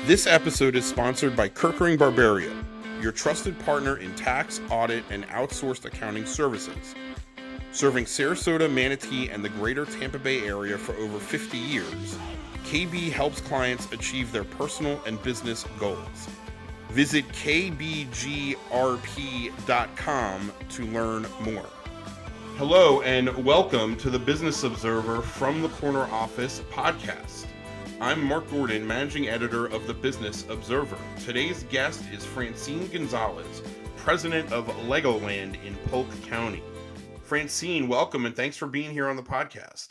This episode is sponsored by Kerkering Barberio, your trusted partner in tax, audit, and outsourced accounting services. Serving Sarasota, Manatee, and the greater Tampa Bay area for over 50 years, KB helps clients achieve their personal and business goals. Visit kbgrp.com to learn more. Hello and welcome to the Business Observer from the Corner Office podcast. I'm Mark Gordon, managing editor of the Business Observer. Today's guest is Franceen Gonzales, president of LegoLand in Polk County. Franceen, welcome and thanks for being here on the podcast.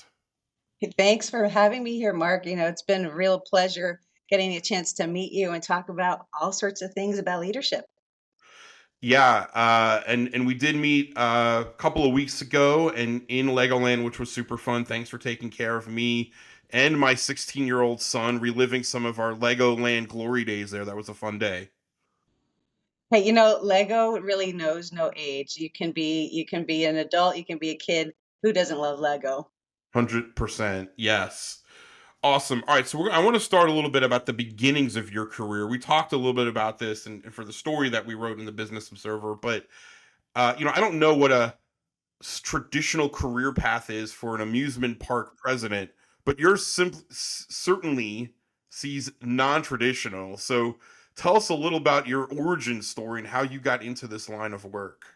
Thanks for having me here, Mark. It's been a real pleasure getting a chance to meet you and talk about all sorts of things about leadership. Yeah, and we did meet a couple of weeks ago and in LegoLand, which was super fun. Thanks for taking care of me and my 16-year-old son, reliving some of our LegoLand glory days there. That was a fun day. Hey, Lego really knows no age. You can be an adult, you can be a kid. Who doesn't love Lego? 100%, yes. Awesome. All right, so I want to start a little bit about the beginnings of your career. We talked a little bit about this and for the story that we wrote in the Business Observer, but I don't know what a traditional career path is for an amusement park president, but yours certainly sees non-traditional. So tell us a little about your origin story and how you got into this line of work.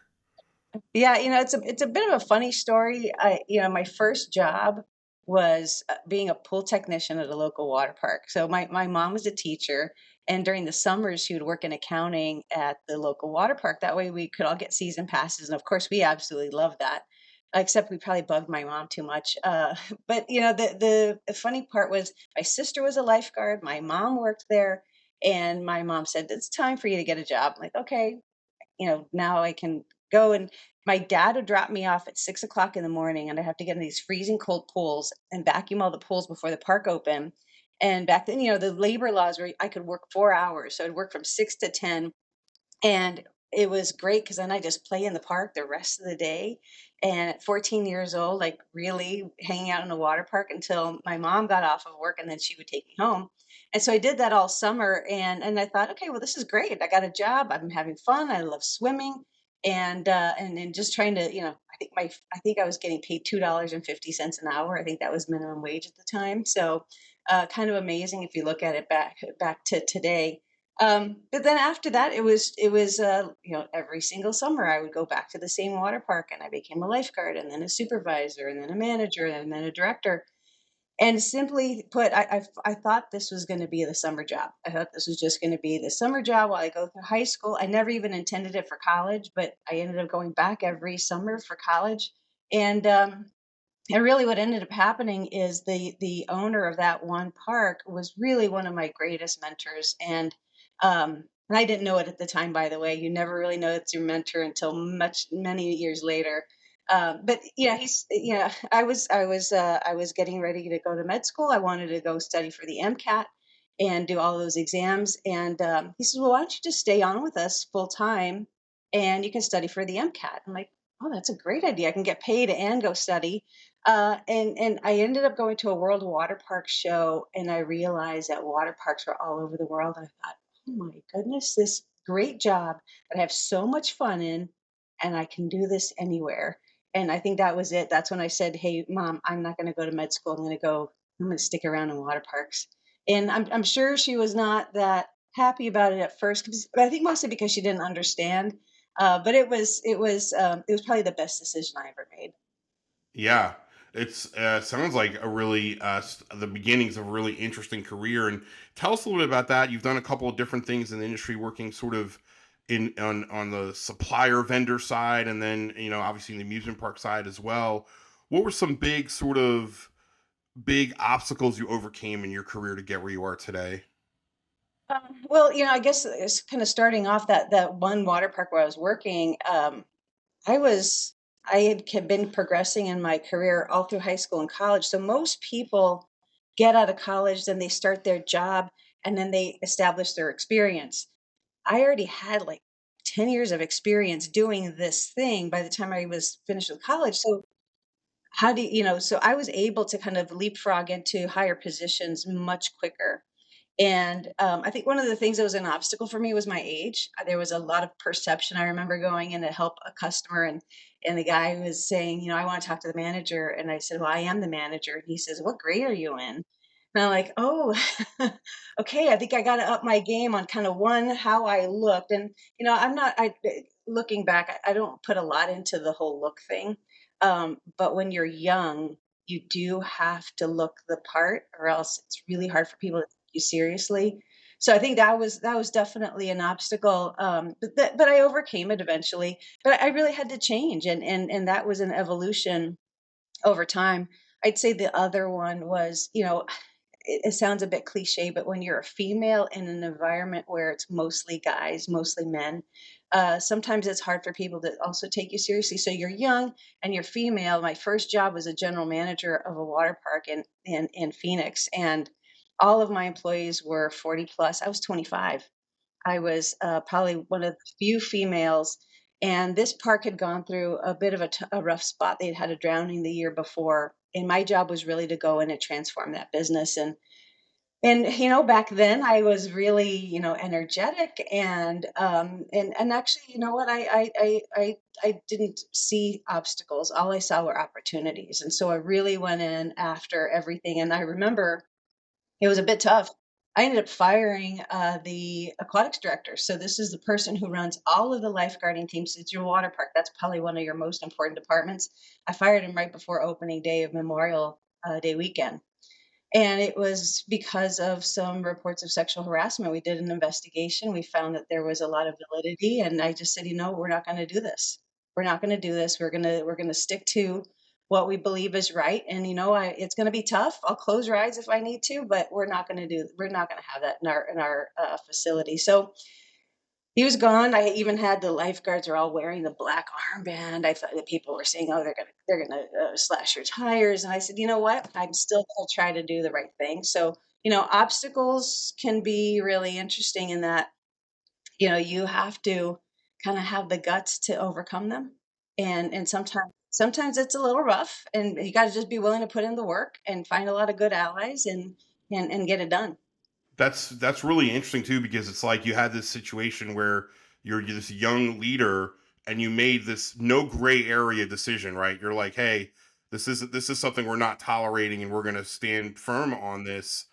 Yeah, it's a bit of a funny story. My first job was being a pool technician at a local water park. So my mom was a teacher, and during the summers she would work in accounting at the local water park. That way we could all get season passes, and of course we absolutely loved that. Except we probably bugged my mom too much. But the funny part was my sister was a lifeguard, my mom worked there, and my mom said it's time for you to get a job. I'm like, okay, now I can go. And my dad would drop me off at 6 o'clock in the morning, and I have to get in these freezing cold pools and vacuum all the pools before the park opened. And back then, the labor laws were I could work 4 hours. So I'd work from 6 to 10. And it was great because then I just play in the park the rest of the day. And at 14 years old, like really hanging out in the water park until my mom got off of work and then she would take me home. And so I did that all summer and I thought, okay, well, this is great. I got a job. I'm having fun. I love swimming. And just trying to, I think I was getting paid $2.50 an hour. I think that was minimum wage at the time. So kind of amazing if you look at it back to today. But then after that, it was every single summer I would go back to the same water park, and I became a lifeguard, and then a supervisor, and then a manager, and then a director. And simply put, I thought this was going to be the summer job. I thought this was just going to be the summer job while I go through high school. I never even intended it for college, but I ended up going back every summer for college. And really, what ended up happening is the owner of that one park was really one of my greatest mentors, and I didn't know it at the time. By the way, you never really know it's your mentor until many years later. But yeah, I was getting ready to go to med school. I wanted to go study for the MCAT and do all those exams. And he says, "Well, why don't you just stay on with us full time, and you can study for the MCAT?" I'm like, "Oh, that's a great idea. I can get paid and go study." And I ended up going to a World Water Park show, and I realized that water parks were all over the world. I thought, oh my goodness, this great job that I have so much fun in, and I can do this anywhere. And I think that was it. That's when I said, "Hey, mom, I'm not going to go to med school. I'm going to stick around in water parks." And I'm sure she was not that happy about it at first, but I think mostly because she didn't understand. But it was probably the best decision I ever made. Yeah, it's sounds like a really the beginnings of a really interesting career. And tell us a little bit about that. You've done a couple of different things in the industry, working sort of in on the supplier vendor side, and then obviously in the amusement park side as well. What were some big obstacles you overcame in your career to get where you are today? Well, I guess it's kind of starting off that one water park where I was working. I was I had been progressing in my career all through high school and college. So most people get out of college, then they start their job, and then they establish their experience. I already had like 10 years of experience doing this thing by the time I was finished with college. So so I was able to kind of leapfrog into higher positions much quicker. And I think one of the things that was an obstacle for me was my age. There was a lot of perception. I remember going in to help a customer, and the guy was saying, I want to talk to the manager. And I said, well, I am the manager. And he says, what grade are you in? And I'm like, oh, okay. I think I got to up my game on kind of one how I looked. And I'm not. Looking back, I don't put a lot into the whole look thing. But when you're young, you do have to look the part, or else it's really hard for people to you seriously. So I think that was definitely an obstacle, but I overcame it eventually. But I really had to change, and that was an evolution over time. I'd say the other one was, it sounds a bit cliche, but when you're a female in an environment where it's mostly guys, mostly men, sometimes it's hard for people to also take you seriously. So you're young and you're female. My first job was a general manager of a water park in Phoenix, and all of my employees were 40 plus. I was 25. I was probably one of the few females. And this park had gone through a bit of a rough spot. They'd had a drowning the year before. And my job was really to go in and transform that business. And back then I was really, energetic, and actually, you know what, I didn't see obstacles. All I saw were opportunities. And so I really went in after everything. And I remember it was a bit tough. I ended up firing the aquatics director. So this is the person who runs all of the lifeguarding teams. It's your water park. That's probably one of your most important departments. I fired him right before opening day of Memorial Day weekend. And it was because of some reports of sexual harassment. We did an investigation. We found that there was a lot of validity, and I just said, we're not going to do this. We're not going to do this. We're going to stick to what we believe is right. And it's going to be tough. I'll close rides if I need to, but we're not going to have that in our facility. So he was gone. I even had the lifeguards are all wearing the black armband. I thought that people were saying, "Oh, they're gonna slash your tires," and I said, "You know what? I'm still gonna try to do the right thing." So, obstacles can be really interesting in that you have to kind of have the guts to overcome them, and sometimes it's a little rough, and you got to just be willing to put in the work and find a lot of good allies and get it done. That's really interesting too, because it's like you had this situation where you're this young leader and you made this no gray area decision, right? You're like, hey, this is something we're not tolerating and we're going to stand firm on this.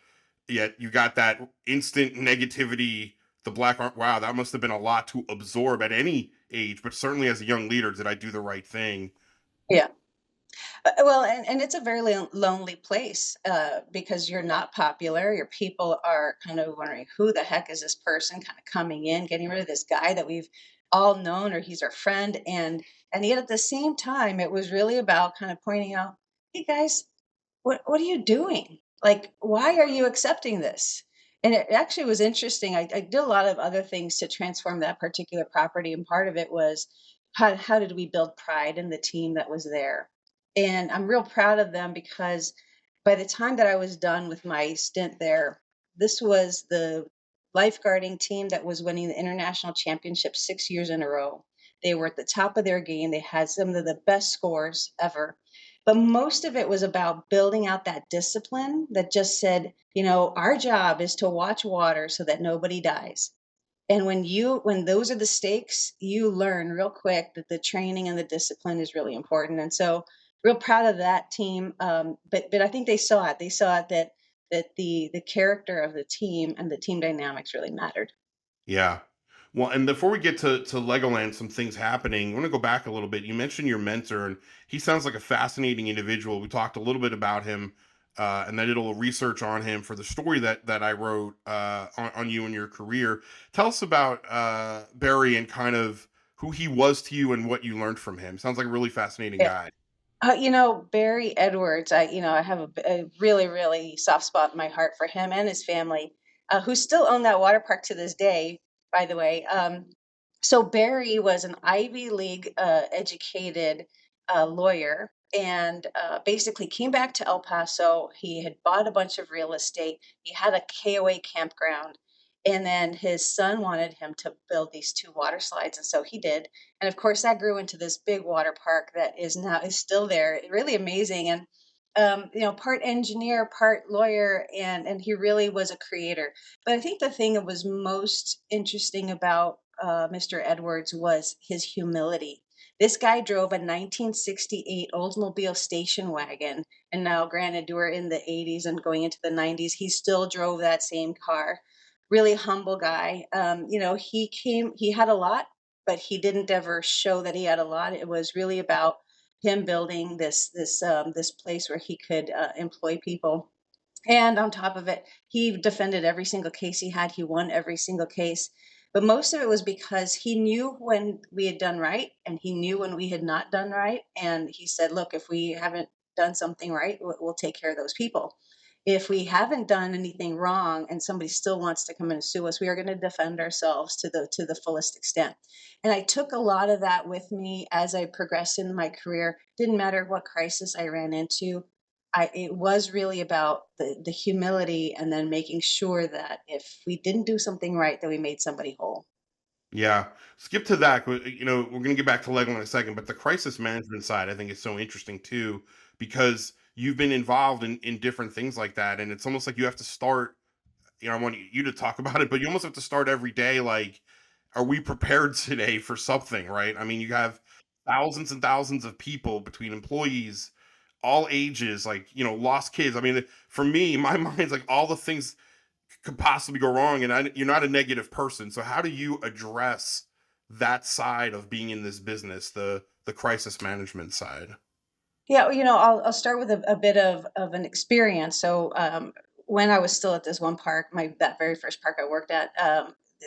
Yet you got that instant negativity, the wow, that must have been a lot to absorb at any age, but certainly as a young leader, did I do the right thing? Yeah. Well, and it's a very lonely place, because you're not popular. Your people are kind of wondering, who the heck is this person kind of coming in, getting rid of this guy that we've all known, or he's our friend. And yet at the same time, it was really about kind of pointing out, hey guys, what are you doing? Like, why are you accepting this? And it actually was interesting. I did a lot of other things to transform that particular property, and part of it was how did we build pride in the team that was there? And I'm real proud of them, because by the time that I was done with my stint there, this was the lifeguarding team that was winning the international championship 6 years in a row. They were at the top of their game. They had some of the best scores ever, but most of it was about building out that discipline that just said, our job is to watch water so that nobody dies. And when those are the stakes, you learn real quick that the training and the discipline is really important. And so, real proud of that team. But I think they saw it. They saw it that the character of the team and the team dynamics really mattered. Yeah. Well, and before we get to Legoland, some things happening. I want to go back a little bit. You mentioned your mentor, and he sounds like a fascinating individual. We talked a little bit about him, and I did a little research on him for the story that I wrote on you and your career. Tell us about Barry and kind of who he was to you and what you learned from him. Sounds like a really fascinating guy. Barry Edwards, I have a really, really soft spot in my heart for him and his family, who still own that water park to this day, by the way. So Barry was an Ivy League educated lawyer, and basically came back to El Paso. He had bought a bunch of real estate. He had a KOA campground. And then his son wanted him to build these two water slides. And so he did, and of course, that grew into this big water park that is still there. Really amazing. And part engineer, part lawyer, and he really was a creator. But I think the thing that was most interesting about Mr. Edwards was his humility. This guy drove a 1968 Oldsmobile station wagon, and now, granted, we're in the 80s and going into the 90s. He still drove that same car. Really humble guy. He had a lot, but he didn't ever show that he had a lot. It was really about him building this place where he could employ people. And on top of it, he defended every single case he had. He won every single case. But most of it was because he knew when we had done right and he knew when we had not done right. And he said, look, if we haven't done something right, we'll take care of those people. If we haven't done anything wrong and somebody still wants to come in and sue us, we are going to defend ourselves to the fullest extent. And I took a lot of that with me as I progressed in my career. Didn't matter what crisis I ran into. It was really about the humility and then making sure that if we didn't do something right, that we made somebody whole. Yeah. Skip to that. We're going to get back to Lego in a second, but the crisis management side, I think, is so interesting too, because you've been involved in different things like that. And it's almost like you have to start, I want you to talk about it, but you almost have to start every day. Like, are we prepared today for something, right? I mean, you have thousands and thousands of people between employees, all ages, like, lost kids. I mean, for me, my mind's like all the things could possibly go wrong, and you're not a negative person. So how do you address that side of being in this business, the crisis management side? Yeah, I'll start with a bit of an experience. So, when I was still at this one park, that very first park I worked at,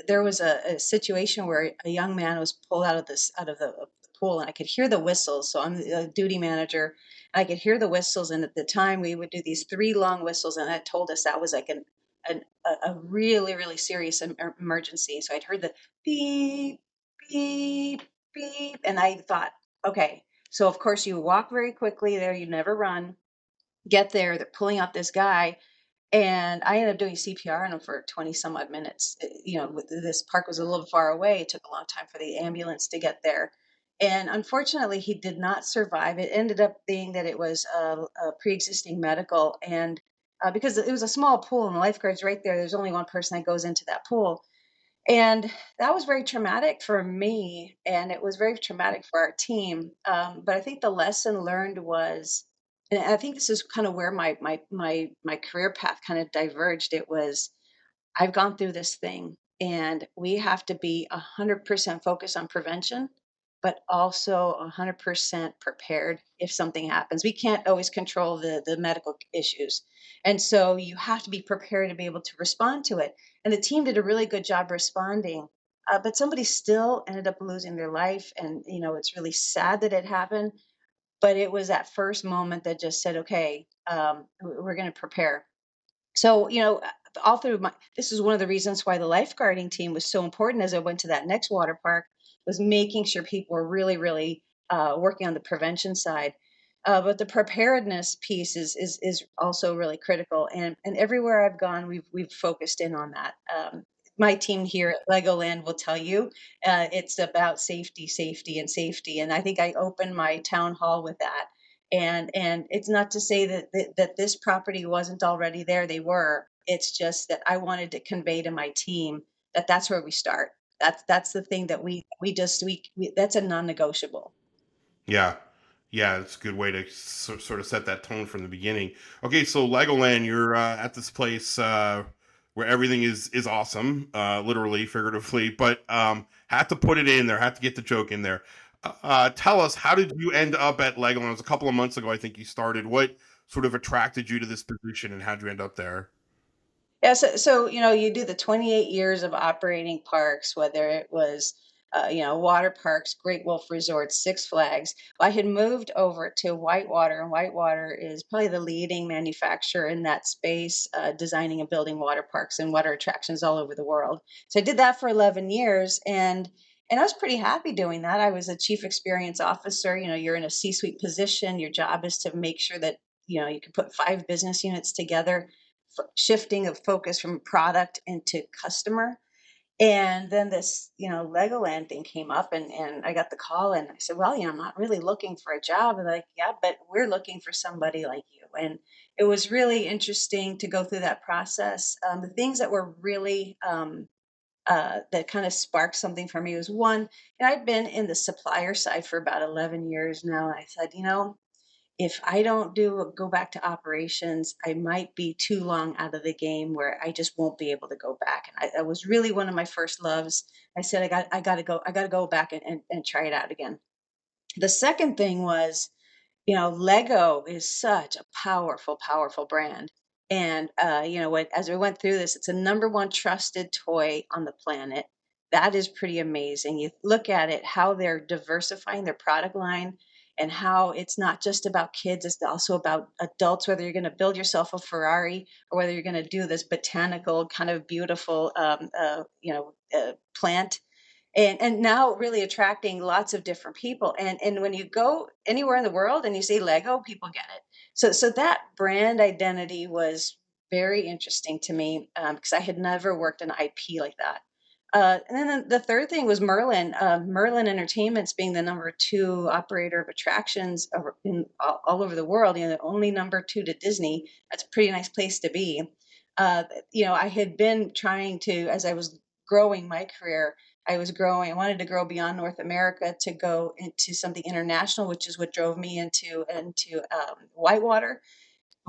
there was a situation where a young man was pulled out of the pool, and I could hear the whistles. So I'm the duty manager, and I could hear the whistles. And at the time, we would do these three long whistles, and that told us that was like a really really serious emergency. So I'd heard the beep beep beep, and I thought, okay, so of course you walk very quickly there, you never run, get there, they're pulling out this guy, and I ended up doing CPR on him for 20 some odd minutes. This park was a little far away. It took a long time for the ambulance to get there. And unfortunately, he did not survive. It ended up being that it was a pre-existing medical, and because it was a small pool and the lifeguard's right there, there's only one person that goes into that pool. And that was very traumatic for me, and it was very traumatic for our team. But I think the lesson learned was, and I think this is kind of where my career path kind of diverged. It was, I've gone through this thing, and we have to be 100% focused on prevention, but also 100% prepared if something happens. We can't always control the medical issues. And so you have to be prepared to be able to respond to it. And the team did a really good job responding. But somebody still ended up losing their life. And, it's really sad that it happened. But it was that first moment that just said, okay, we're going to prepare. So, all through this is one of the reasons why the lifeguarding team was so important as I went to that next water park, was making sure people were really, really working on the prevention side. But the preparedness piece is also really critical, and everywhere I've gone, we've focused in on that. My team here at Legoland will tell you it's about safety, safety, and safety. And I think I opened my town hall with that. And it's not to say that this property wasn't already there. They were. It's just that I wanted to convey to my team that that's where we start. That's the thing that we that's a non-negotiable. Yeah. Yeah, it's a good way to sort of set that tone from the beginning. Okay, so Legoland, you're at this place where everything is awesome, literally, figuratively, but had to put it in there, had to get the joke in there. Tell us, how did you end up at Legoland? It was a couple of months ago, I think you started. What sort of attracted you to this position, and how'd you end up there? Yeah, so you do the 28 years of operating parks, whether it was water parks, Great Wolf Resort, Six Flags. Well, I had moved over to Whitewater, and Whitewater is probably the leading manufacturer in that space, designing and building water parks and water attractions all over the world. So I did that for 11 years, and I was pretty happy doing that. I was a chief experience officer. You're in a C-suite position. Your job is to make sure that you can put 5 business units together, shifting of focus from product into customer. And then this, Legoland thing came up, and I got the call, and I said, well, I'm not really looking for a job. And they're like, yeah, but we're looking for somebody like you. And it was really interesting to go through that process. The things that were really, that kind of sparked something for me was one, and I'd been in the supplier side for about 11 years now. And I said, if I don't go back to operations, I might be too long out of the game where I just won't be able to go back. And that was really one of my first loves. I said, I got to go, I got to go back and try it out again. The second thing was, Lego is such a powerful, powerful brand. And as we went through this, it's a number one trusted toy on the planet. That is pretty amazing. You look at it, how they're diversifying their product line, and how it's not just about kids, it's also about adults, whether you're going to build yourself a Ferrari or whether you're going to do this botanical kind of beautiful plant, and now really attracting lots of different people. And when you go anywhere in the world and you say Lego, people get it. So that brand identity was very interesting to me, because I had never worked in IP like that. And then the third thing was Merlin. Merlin Entertainments being the number two operator of attractions all over the world, the only number two to Disney. That's a pretty nice place to be. I had been trying to, as I was growing my career, I wanted to grow beyond North America to go into something international, which is what drove me into WhiteWater.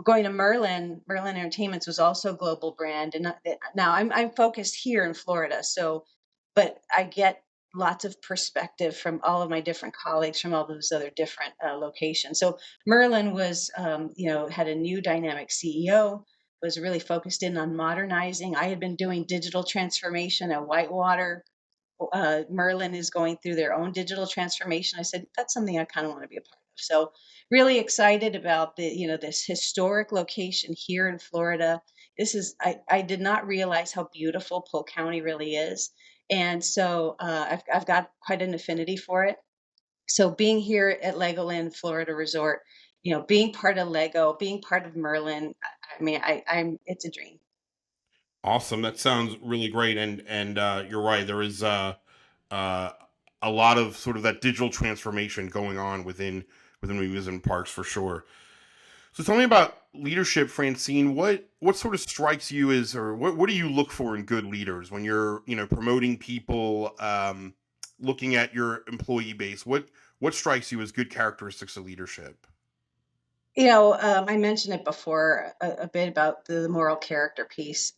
Going to Merlin Entertainments was also a global brand, and now I'm focused here in Florida. So, but I get lots of perspective from all of my different colleagues from all those other different locations. So Merlin was, had a new dynamic CEO, was really focused in on modernizing. I had been doing digital transformation at Whitewater. Merlin is going through their own digital transformation. I said, that's something I kind of want to be a part of. So really excited about this historic location here in Florida. I did not realize how beautiful Polk County really is. And so I've got quite an affinity for it. So being here at Legoland Florida Resort, being part of Lego, being part of Merlin, I mean, it's a dream. Awesome. That sounds really great. And you're right. There is uh, a lot of sort of that digital transformation going on within amusement parks for sure. So tell me about leadership, Francine. What sort of strikes you as, or what do you look for in good leaders when you're promoting people, looking at your employee base? What strikes you as good characteristics of leadership? I mentioned it before a bit about the moral character piece.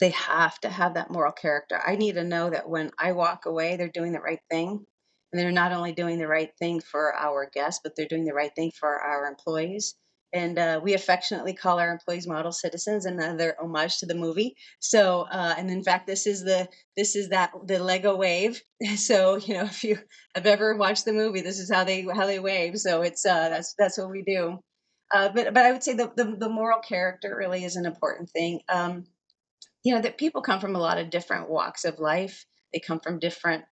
They have to have that moral character. I need to know that when I walk away, they're doing the right thing. And they're not only doing the right thing for our guests, but they're doing the right thing for our employees. And we affectionately call our employees model citizens, and they're homage to the movie. So, and in fact, this is the Lego wave. So, if you have ever watched the movie, this is how they wave. So that's what we do. But I would say the moral character really is an important thing. That people come from a lot of different walks of life. They come from different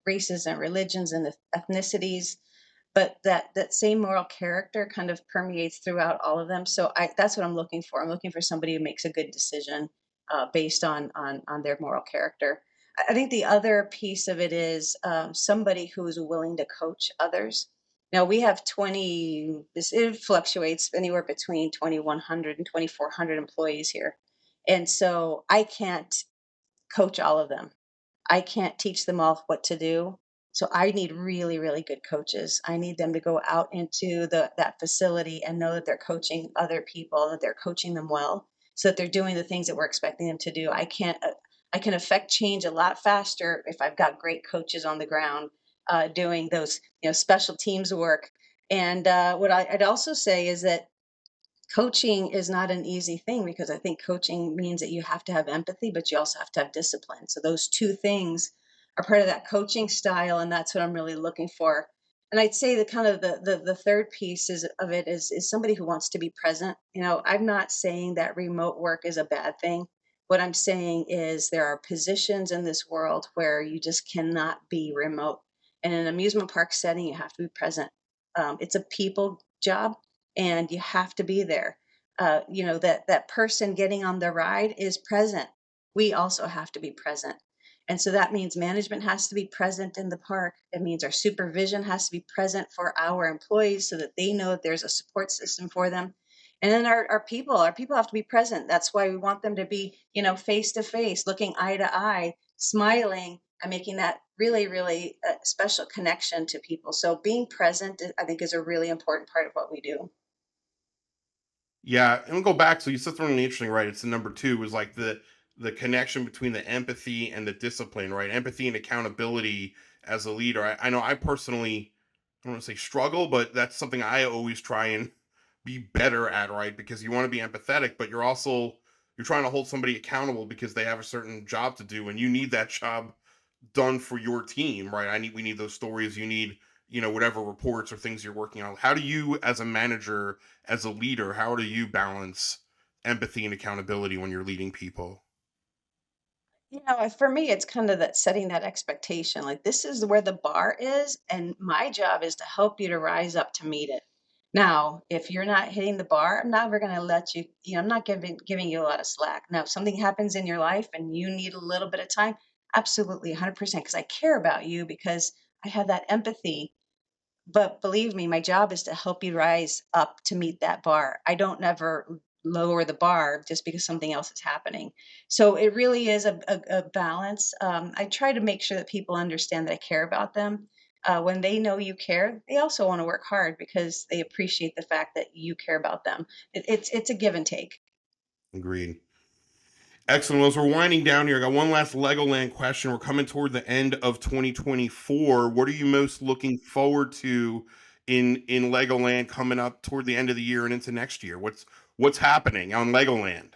races and religions and ethnicities, but that same moral character kind of permeates throughout all of them. So that's what I'm looking for. I'm looking for somebody who makes a good decision based on their moral character. I think the other piece of it is somebody who is willing to coach others. Now we have 20. It fluctuates anywhere between 2,100 and 2,400 employees here, and so I can't coach all of them. I can't teach them all what to do. So I need really, really good coaches. I need them to go out into that facility and know that they're coaching other people, that they're coaching them well, so that they're doing the things that we're expecting them to do. I can affect change a lot faster if I've got great coaches on the ground doing those special teams work. And what I'd also say is that coaching is not an easy thing, because I think coaching means that you have to have empathy, but you also have to have discipline. So those two things are part of that coaching style, and that's what I'm really looking for. And I'd say the kind of the third piece of it is somebody who wants to be present. I'm not saying that remote work is a bad thing. What I'm saying is there are positions in this world where you just cannot be remote. And in an amusement park setting, you have to be present. It's a people job, and you have to be there. That person getting on the ride is present. we also have to be present. And so that means management has to be present in the park. It means our supervision has to be present for our employees so that they know that there's a support system for them. And then our people have to be present. That's why we want them to be, face to face, looking eye to eye, smiling, and making that really, really special connection to people. So being present, I think, is a really important part of what we do. Yeah, and we'll go back. So you said something interesting, right? It's the number two is like the connection between the empathy and the discipline, right? Empathy and accountability as a leader. I know I personally, I don't want to say struggle, but that's something I always try and be better at, right? Because you want to be empathetic, but you're trying to hold somebody accountable because they have a certain job to do, and you need that job done for your team, right? We need those stories. You need, whatever reports or things you're working on. How do you, as a manager, as a leader, how do you balance empathy and accountability when you're leading people? For me, it's kind of that setting that expectation. Like, this is where the bar is, and my job is to help you to rise up to meet it. Now, if you're not hitting the bar, I'm never going to let you, I'm not giving you a lot of slack. Now, if something happens in your life and you need a little bit of time, absolutely 100%, because I care about you, because I have that empathy. But believe me, my job is to help you rise up to meet that bar. I don't never lower the bar just because something else is happening. So it really is a balance. I try to make sure that people understand that I care about them. When they know you care, they also want to work hard because they appreciate the fact that you care about them. It's a give and take. Agreed. Excellent. As we're winding down here, I got one last Legoland question. We're coming toward the end of 2024. What are you most looking forward to in Legoland coming up toward the end of the year and into next year? What's happening on Legoland?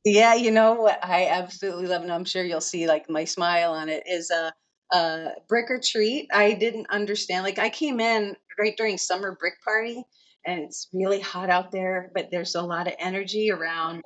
Yeah, you know what I absolutely love, and I'm sure you'll see like my smile on it is a brick or treat. I didn't understand. Like, I came in right during summer brick party, and it's really hot out there, but there's a lot of energy around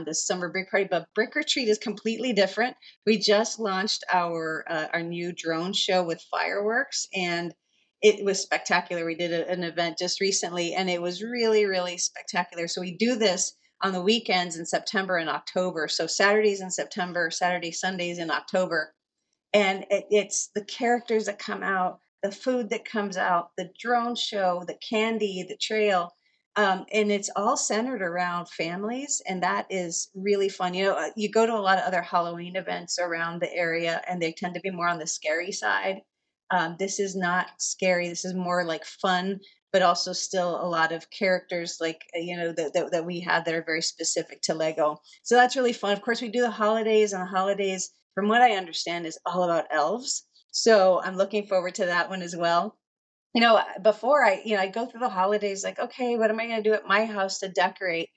this summer brick party. But brick or treat is completely different. We just launched our new drone show with fireworks, and it was spectacular. We did an event just recently, and it was really, really spectacular. So we do this on the weekends in September and October. So Saturdays in September, Saturday, Sundays in October. And it's the characters that come out, the food that comes out, the drone show, the candy, the trail. And it's all centered around families. And that is really fun. You go to a lot of other Halloween events around the area, and they tend to be more on the scary side. This is not scary. This is more like fun, but also still a lot of characters, like that we have that are very specific to Lego. So that's really fun. Of course, we do the holidays, and the holidays, from what I understand, is all about elves. So I'm looking forward to that one as well. Before I go through the holidays, like, okay, what am I going to do at my house to decorate?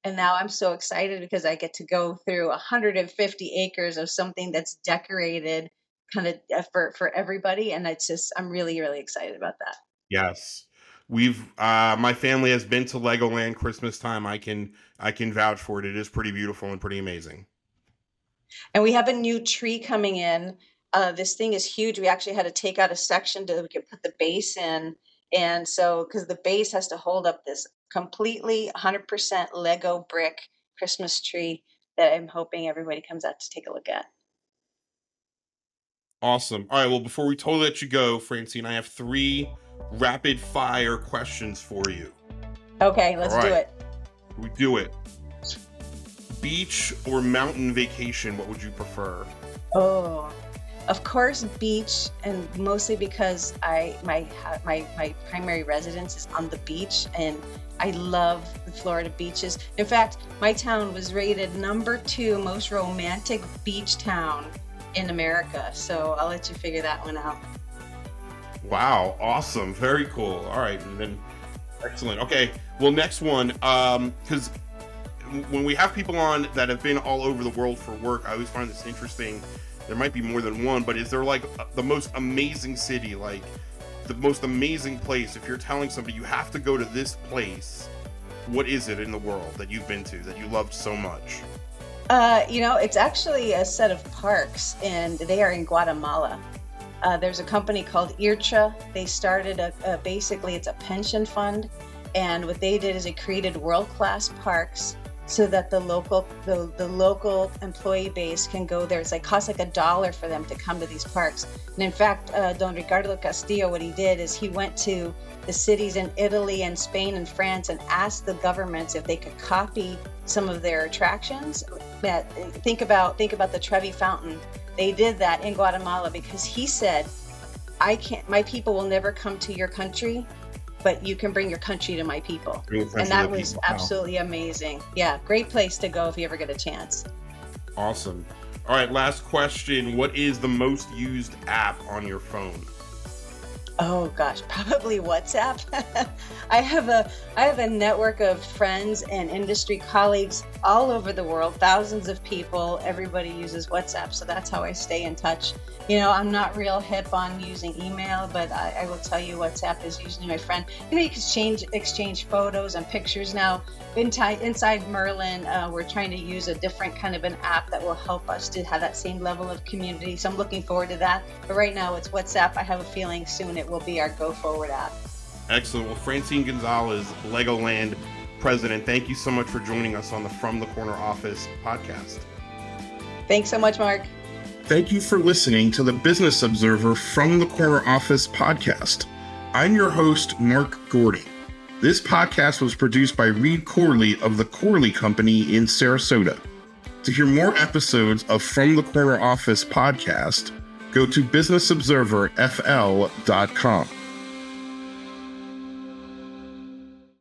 And now I'm so excited because I get to go through 150 acres of something that's decorated kind of for everybody. And I'm really, really excited about that. Yes. We've my family has been to Legoland Christmas time. I can vouch for it. It is pretty beautiful and pretty amazing. And we have a new tree coming in. This thing is huge. We actually had to take out a section to we could put the base in. And so, because the base has to hold up this completely 100% Lego brick Christmas tree that I'm hoping everybody comes out to take a look at. Awesome. All right. Well, before we totally let you go, Francine, I have three rapid fire questions for you. Okay, All let's do right. it. We do it. Beach or mountain vacation? What would you prefer? Oh, of course, beach, and mostly because my primary residence is on the beach, and I love the Florida beaches. In fact, my town was rated number 2 most romantic beach town in America. So I'll let you figure that one out. Wow. Awesome. Very cool. All right. And then excellent. Okay. Well, next one. Because when we have people on that have been all over the world for work, I always find this interesting. There might be more than one, but is there like the most amazing city, like the most amazing place? If you're telling somebody you have to go to this place, what is it in the world that you've been to that you loved so much? It's actually a set of parks, and they are in Guatemala. There's a company called IRCHA. They started basically it's a pension fund, and what they did is they created world-class parks so that the local employee base can go there. It's like costs like $1 for them to come to these parks. And in fact, Don Ricardo Castillo, what he did is he went to the cities in Italy and Spain and France and asked the governments if they could copy some of their attractions. Think about the Trevi Fountain. They did that in Guatemala because he said, my people will never come to your country, but you can bring your country to my people. And that was absolutely amazing. Yeah, great place to go if you ever get a chance. Awesome. All right, last question. What is the most used app on your phone? Oh gosh, probably WhatsApp. I have a network of friends and industry colleagues all over the world, thousands of people. Everybody uses WhatsApp, so that's how I stay in touch. I'm not real hip on using email, but I will tell you WhatsApp is usually my friend. You can exchange photos and pictures now. Inside Merlin, we're trying to use a different kind of an app that will help us to have that same level of community. So I'm looking forward to that. But right now it's WhatsApp. I have a feeling soon it will be our go forward app. Excellent. Well, Franceen Gonzales, LegoLand President, thank you so much for joining us on the From the Corner Office podcast. Thanks so much, Mark. Thank you for listening to the Business Observer From the Corner Office podcast. I'm your host, Mark Gordy. This podcast was produced by Reed Corley of the Corley Company in Sarasota. To hear more episodes of From the Corner Office podcast, go to businessobserverfl.com.